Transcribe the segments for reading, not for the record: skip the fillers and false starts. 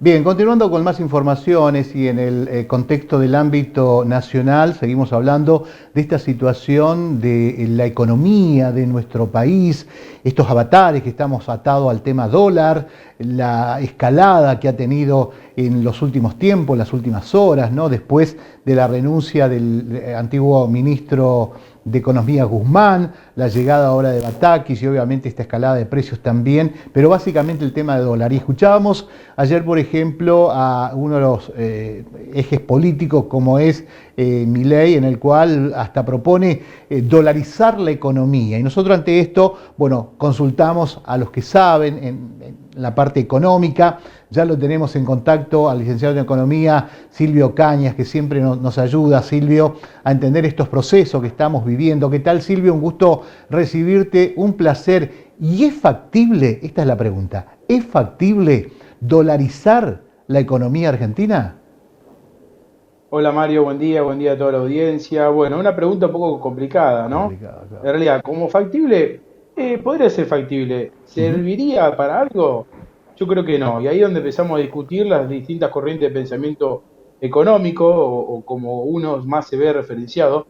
Bien, continuando con más informaciones y en el contexto del ámbito nacional, seguimos hablando de esta situación de la economía de nuestro país, estos avatares que estamos atados al tema dólar, la escalada que ha tenido en los últimos tiempos, las últimas horas, ¿no? Después de la renuncia del antiguo ministro de Economía Guzmán, la llegada ahora de Batakis y obviamente esta escalada de precios también, pero básicamente el tema de dólar. Y escuchábamos ayer, por ejemplo, a uno de los ejes políticos como es Milei, en el cual hasta propone dolarizar la economía. Y nosotros ante esto, bueno, consultamos a los que saben en la parte económica. Ya lo tenemos en contacto al licenciado en Economía, Silvio Cañas, que siempre nos ayuda, Silvio, a entender estos procesos que estamos viviendo. ¿Qué tal, Silvio? Un gusto recibirte, un placer. ¿Y es factible, esta es la pregunta, es factible dolarizar la economía argentina? Hola Mario, buen día a toda la audiencia. Bueno, una pregunta un poco complicada, ¿no? Complicado, En claro. realidad, como factible, podría ser factible. Ujú. ¿Serviría para algo? Yo creo que no. Y ahí es donde empezamos a discutir las distintas corrientes de pensamiento económico o como uno más se ve referenciado.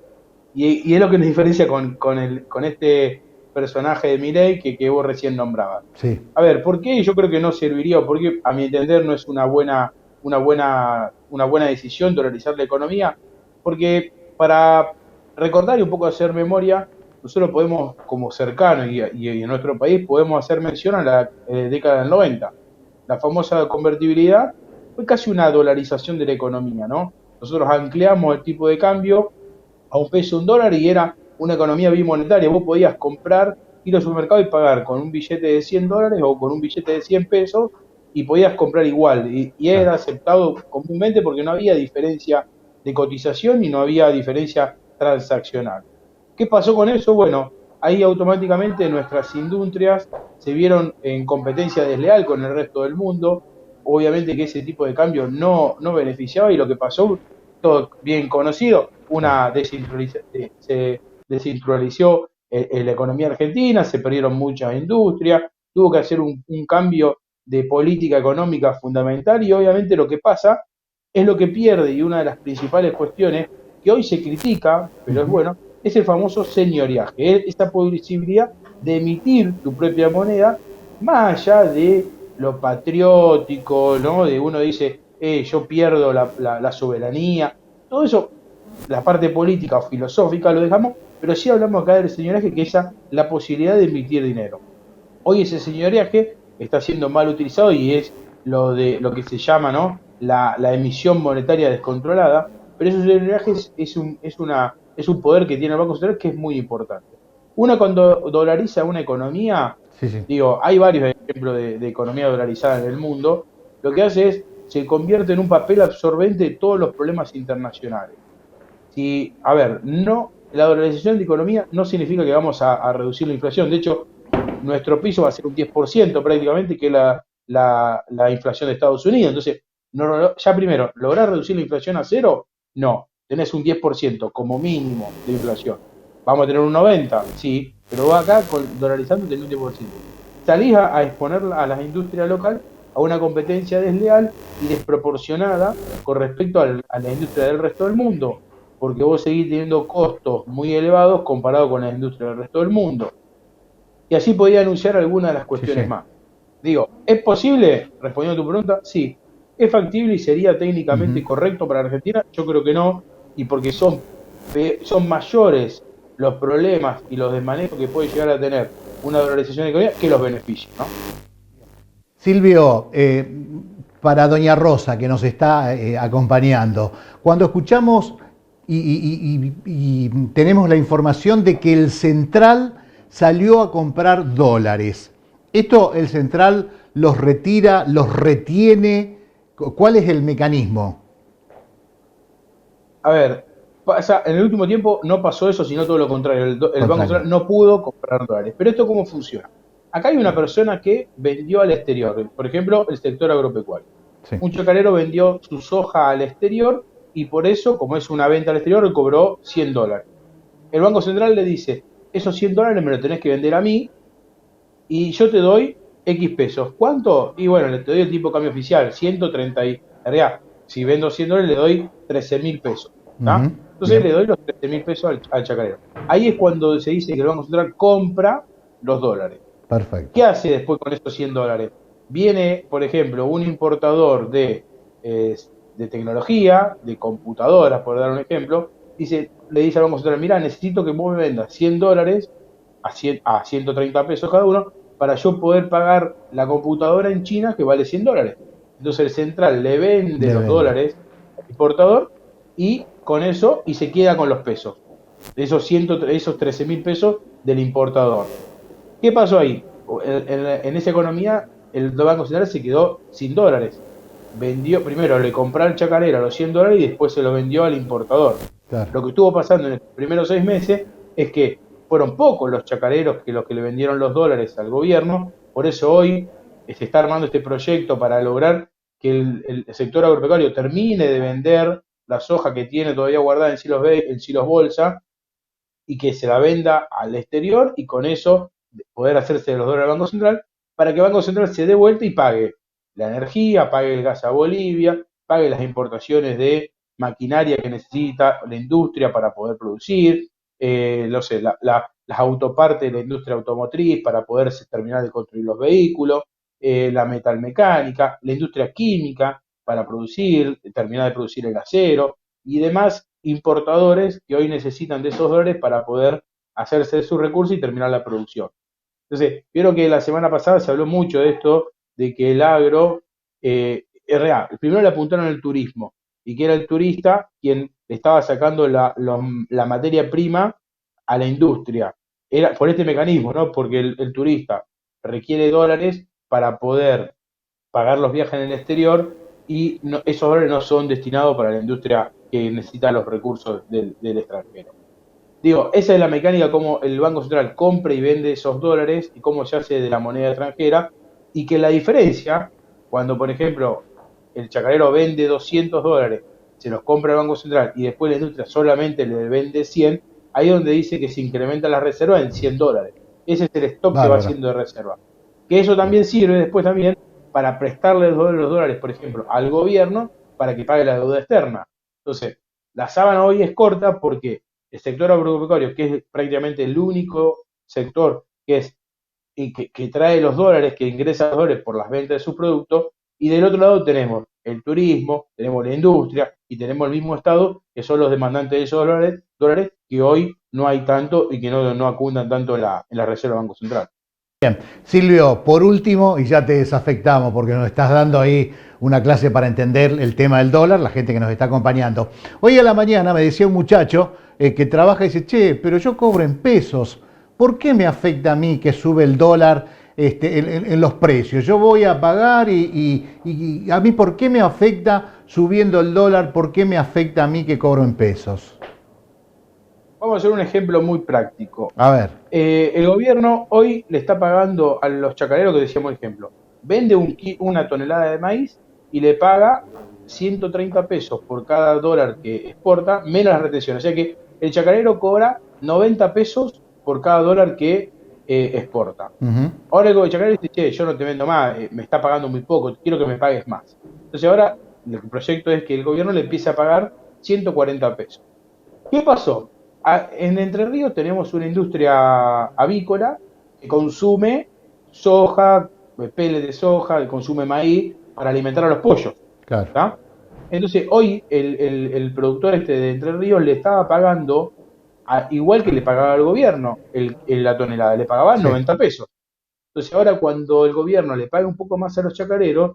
Y es lo que nos diferencia con este personaje de Milei que vos recién nombrabas. Sí. A ver, ¿por qué yo creo que no serviría o por qué a mi entender no es una buena decisión dolarizar la economía? Porque para recordar y un poco hacer memoria, nosotros podemos, como cercano y en nuestro país, podemos hacer mención a la década del 90. La famosa convertibilidad fue casi una dolarización de la economía, ¿no? Nosotros ancleamos el tipo de cambio a un peso, un dólar, y era una economía bimonetaria. Vos podías comprar, ir al supermercado y pagar con un billete de $100 o con un billete de 100 pesos y podías comprar igual. Y era Claro. aceptado comúnmente porque no había diferencia de cotización y no había diferencia transaccional. ¿Qué pasó con eso? Bueno, ahí automáticamente nuestras industrias se vieron en competencia desleal con el resto del mundo. Obviamente que ese tipo de cambio no beneficiaba y lo que pasó, todo bien conocido, Claro. se desindustrializó la economía argentina, se perdieron muchas industrias, tuvo que hacer un cambio de política económica fundamental y obviamente lo que pasa es lo que pierde y una de las principales cuestiones que hoy se critica, pero es Ujú. bueno, es el famoso señoriaje, es esa posibilidad de emitir tu propia moneda más allá de lo patriótico, ¿no? De uno dice, yo pierdo la soberanía, todo eso, la parte política o filosófica lo dejamos, pero sí hablamos acá del señoraje, que es la posibilidad de emitir dinero. Hoy ese señoraje está siendo mal utilizado y es lo que se llama, ¿no? La emisión monetaria descontrolada, pero ese señoraje es un poder que tiene el Banco Central que es muy importante. Uno cuando dolariza una economía, Sí, sí. digo, hay varios ejemplos de economía dolarizada en el mundo, lo que hace es, se convierte en un papel absorbente de todos los problemas internacionales. Si, a ver, no, la dolarización de economía no significa que vamos a reducir la inflación. De hecho, nuestro piso va a ser un 10% prácticamente, que es la inflación de Estados Unidos. Entonces, ya primero, ¿lograr reducir la inflación a cero? No, tenés un 10% como mínimo de inflación. ¿Vamos a tener un 90%? Sí, pero va acá dolarizando del un 10%. Salís a exponer a las industrias locales a una competencia desleal y desproporcionada con respecto a la industria del resto del mundo, porque vos seguís teniendo costos muy elevados comparado con la industria del resto del mundo. Y así podía anunciar algunas de las Sí, sí. cuestiones más. Digo, ¿es posible? Respondiendo a tu pregunta, sí. ¿Es factible y sería técnicamente Ujú. correcto para Argentina? Yo creo que no, y porque son mayores los problemas y los desmanejos que puede llegar a tener una dolarización económica que los beneficios, ¿no? Silvio, para Doña Rosa, que nos está acompañando, cuando escuchamos y tenemos la información de que el central salió a comprar dólares, ¿esto el central los retira, los retiene? ¿Cuál es el mecanismo? A ver, en el último tiempo no pasó eso, sino todo lo contrario. El Banco Contrario. Central no pudo comprar dólares. Pero esto cómo funciona. Acá hay una persona que vendió al exterior, por ejemplo, el sector agropecuario. Sí. Un chacarero vendió su soja al exterior y por eso, como es una venta al exterior, cobró $100. El Banco Central le dice, esos $100 me los tenés que vender a mí y yo te doy X pesos. ¿Cuánto? Y bueno, le te doy el tipo de cambio oficial, 130 y, en realidad, si vendo $100 le doy 13.000 pesos. ¿Está? Ujú, Entonces bien, le doy los 13.000 pesos al chacarero. Ahí es cuando se dice que el Banco Central compra los dólares. ¿Qué perfecto. hace después con esos $100? Viene, por ejemplo, un importador eh, de tecnología, de computadoras, por dar un ejemplo, le dice al Banco Central, mira, necesito que vos me vendas $100 a 130 pesos cada uno para yo poder pagar la computadora en China que vale $100. Entonces el central le vende Le los vende. dólares al importador y con eso y se queda con los pesos, esos 13.000 pesos del importador. ¿Qué pasó ahí? En esa economía, el Banco Central se quedó sin dólares. Vendió, primero le compró al chacarero los $100 y después se lo vendió al importador. Claro. Lo que estuvo pasando en los primeros 6 meses es que fueron pocos los chacareros que los que le vendieron los dólares al gobierno. Por eso hoy se está armando este proyecto para lograr que el sector agropecuario termine de vender la soja que tiene todavía guardada en silos bolsa y que se la venda al exterior y con eso poder hacerse de los dólares al Banco Central para que el Banco Central se dé vuelta y pague la energía, pague el gas a Bolivia, pague las importaciones de maquinaria que necesita la industria para poder producir, no sé, las autopartes de la industria automotriz para poder terminar de construir los vehículos, la metalmecánica, la industria química para producir, terminar de producir el acero y demás importadores que hoy necesitan de esos dólares para poder hacerse de sus recursos y terminar la producción. Entonces, creo que la semana pasada se habló mucho de esto, de que el agro es real. Primero le apuntaron al turismo y que era el turista quien estaba sacando la materia prima a la industria. Era por este mecanismo, ¿no? Porque el turista requiere dólares para poder pagar los viajes en el exterior y esos dólares no son destinados para la industria que necesita los recursos del extranjero. Digo, esa es la mecánica como el Banco Central compra y vende esos dólares y cómo se hace de la moneda extranjera y que la diferencia, cuando por ejemplo el chacarero vende $200, se los compra el Banco Central y después la industria solamente le vende 100, ahí es donde dice que se incrementa la reserva en $100. Ese es el stock que va Bárbaro. haciendo de reserva. Que eso Bien. también sirve después también para prestarle los dólares, por ejemplo, al gobierno para que pague la deuda externa. Entonces, la sábana hoy es corta porque el sector agropecuario, que es prácticamente el único sector que es y que trae los dólares, que ingresa los dólares por las ventas de sus productos, y del otro lado tenemos el turismo, tenemos la industria y tenemos el mismo Estado, que son los demandantes de esos dólares que hoy no hay tanto y que no acundan tanto en la Reserva Banco Central. Silvio, por último, y ya te desafectamos porque nos estás dando ahí una clase para entender el tema del dólar, la gente que nos está acompañando. Hoy a la mañana me decía un muchacho que trabaja y dice, che, pero yo cobro en pesos, ¿por qué me afecta a mí que sube el dólar en los precios? Yo voy a pagar y a mí, ¿por qué me afecta subiendo el dólar? ¿Por qué me afecta a mí que cobro en pesos? Vamos a hacer un ejemplo muy práctico. A ver, El gobierno hoy le está pagando a los chacareros, que decíamos ejemplo, vende una tonelada de maíz y le paga 130 pesos por cada dólar que exporta, menos las retenciones. O sea que el chacarero cobra 90 pesos por cada dólar que exporta. uh-huh, Ahora el chacarero dice, che, yo no te vendo más, me está pagando muy poco, quiero que me pagues más. Entonces ahora el proyecto es que el gobierno le empiece a pagar 140 pesos. ¿Qué pasó? En Entre Ríos tenemos una industria avícola que consume soja, pele de soja, consume maíz para alimentar a los pollos. claro. ¿Tá? Entonces, hoy el productor este de Entre Ríos le estaba pagando, igual que le pagaba al gobierno la tonelada, le pagaban Sí, 90 pesos. Entonces, ahora cuando el gobierno le paga un poco más a los chacareros,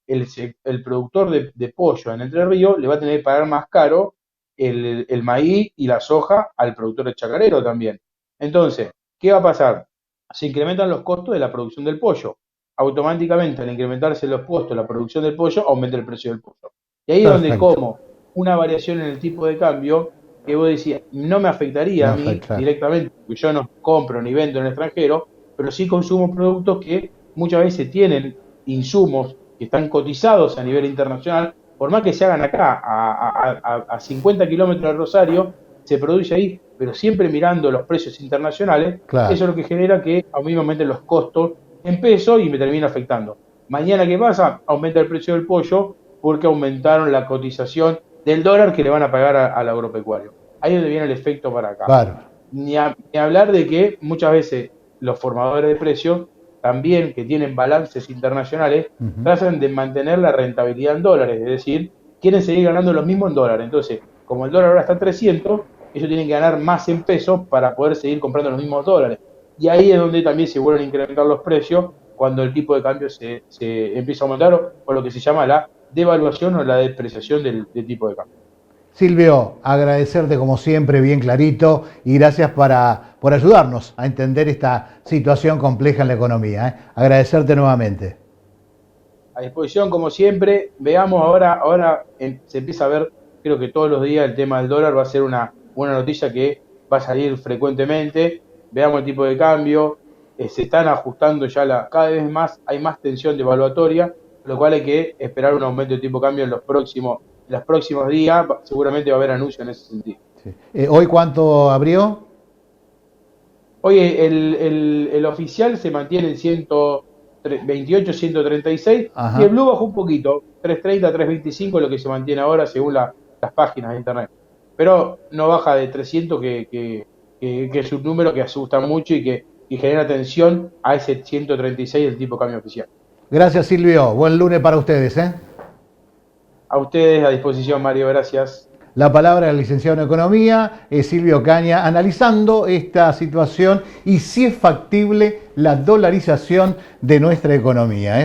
el productor de pollo en Entre Ríos le va a tener que pagar más caro el maíz y la soja al productor de chacarero también. Entonces, ¿qué va a pasar? Se incrementan los costos de la producción del pollo. Automáticamente, al incrementarse los costos de la producción del pollo, aumenta el precio del pollo. Y ahí es donde perfecto. como una variación en el tipo de cambio que vos decías, no me afectaría No a mí afecta. directamente, porque yo no compro ni vendo en el extranjero, pero sí consumo productos que muchas veces tienen insumos que están cotizados a nivel internacional, por más que se hagan acá, a 50 kilómetros de Rosario, se produce ahí, pero siempre mirando los precios internacionales, Claro. eso es lo que genera que a mí me aumenten los costos en pesos y me termina afectando. Mañana, ¿qué pasa? Aumenta el precio del pollo porque aumentaron la cotización del dólar que le van a pagar al agropecuario. Ahí es donde viene el efecto para acá. Bárbaro. Ni hablar de que muchas veces los formadores de precios, también que tienen balances internacionales, tratan de mantener la rentabilidad en dólares, es decir, quieren seguir ganando lo mismo en dólares. Entonces, como el dólar ahora está a 300, ellos tienen que ganar más en pesos para poder seguir comprando los mismos dólares. Y ahí es donde también se vuelven a incrementar los precios cuando el tipo de cambio se empieza a aumentar o lo que se llama la devaluación o la depreciación del tipo de cambio. Silvio, agradecerte como siempre, bien clarito, y gracias por ayudarnos a entender esta situación compleja en la economía. Agradecerte nuevamente. A disposición, como siempre. Veamos ahora se empieza a ver, creo que todos los días el tema del dólar va a ser una noticia que va a salir frecuentemente. Veamos el tipo de cambio, se están ajustando ya cada vez más, hay más tensión devaluatoria, lo cual hay que esperar un aumento de tipo de cambio en los próximos días. Seguramente va a haber anuncios en ese sentido. Sí. ¿Hoy cuánto abrió? Hoy el oficial se mantiene en 128, 136. Ajá. Y el blue bajó un poquito, 330, 325 es lo que se mantiene ahora según las páginas de internet. Pero no baja de 300, que es un número que asusta mucho y genera tensión a ese 136 del tipo de cambio oficial. Gracias, Silvio. Buen lunes para ustedes. A ustedes, a disposición, Mario. Gracias. La palabra del licenciado en Economía, Silvio Caña, analizando esta situación y si es factible la dolarización de nuestra economía.